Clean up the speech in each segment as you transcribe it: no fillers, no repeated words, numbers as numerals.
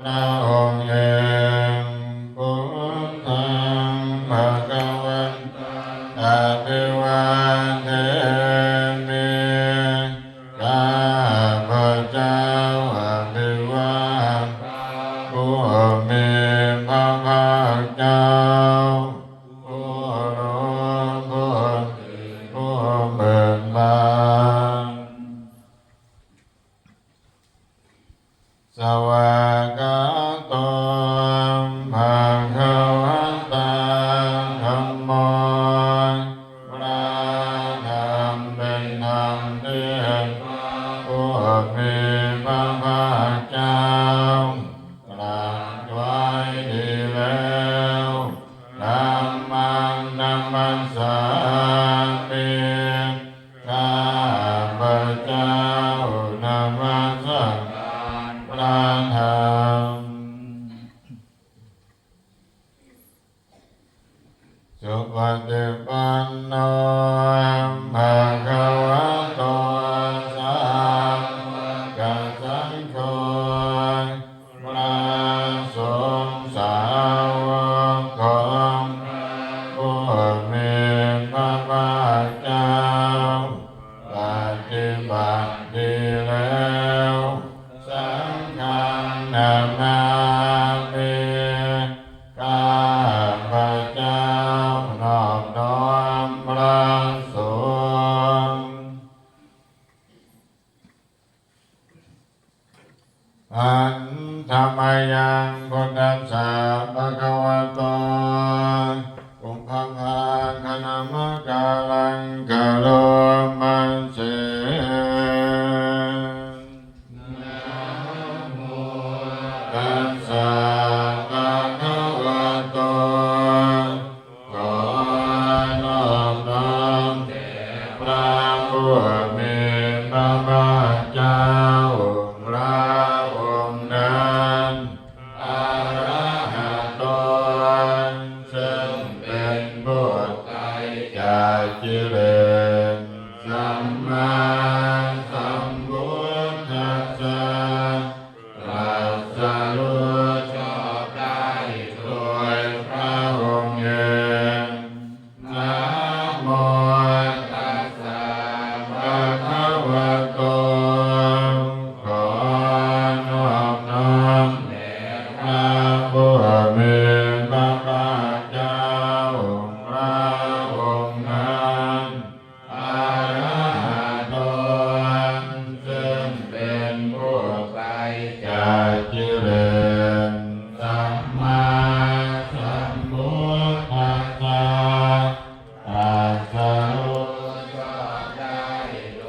ระองค์เองพุทธังภะคะวันตังอะภิวาเทมิข้าพเจ้าอะภิวาทผู้มีพระภาคเจ้าผู้รู้ผู้เบิกบานสวากขาโตภะคะวะตาธัมโมพระธรรมเป็นธรรมที่ผู้มีพระภาคเจ้าตรัสไว้ดีแล้วธัมมังนัมมัสสามิข้าพเจ้านัมมัสสการพระธรรมสุปฏิปันโนภะคะวะโตสาวกสังโฆพระสงฆ์สาวกของผู้มีพระภาคเจ้าปฏิบัติดีแล้วสังฆังนามามิข้าพเจ้านอบน้อมพระสงฆ์อันธรรมยังพุทธัสสะภะคะวะโตปุพพะคณมะกาลังกะโลมัสเสตัสสะภะคะวะโตขอนอบน้อมแด่พระผู้มีพระภาคเจ้าพระองค์นั้นอะระหะโตซึ่งเป็นผู้ไกลจากกิเลสสัมมาสัมพุทธัสสะตรัสรู้ชอบได้โดยพระองค์เองนะโมตัสสะภะคะวะโตขอนอบน้อมแด่พระผู้มีพระภาคเจ้าพระองค์นั้นอะระหะโตซึ่งเป็นผู้ไกลจากกิเลสสัมมาสัมพุทธัสสะตรัสรู้ชอบได้โด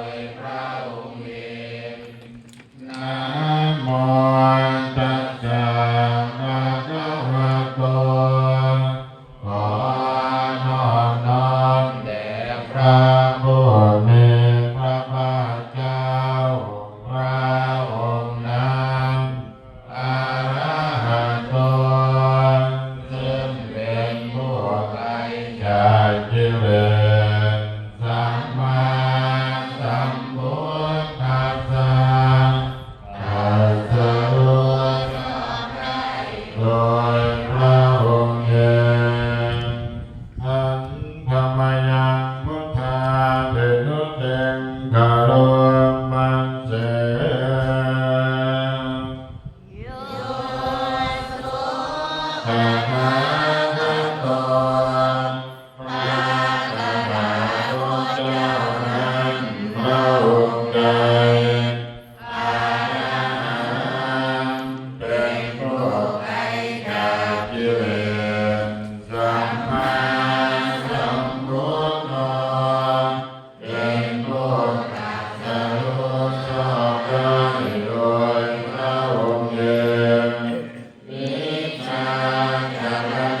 ยพระองค์เองนะโมตัสสะภะคะวะโตขอนอบน้อมแด่พระผู้มีพระภาคเจ้าพระองค์นั้นอะระหะโตซึ่งเป็นผู้ไกลจากกิเลสสัมมาสัมพุทธัสสะตรัสรู้ชอบได้โดยพระองค์เองอันธรรมยังพุทธาเดนุเตงคารมัสเสภะคะวะโตพระตถาคตเจ้านั้นพระองค์ใดอะระหังเป็นผู้ไกลจากกิเลสสัมมาสัมพุทโธเป็นผู้ตรัสรู้ชอบได้โดยพระองค์เองวิชาจารณ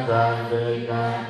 สันติกา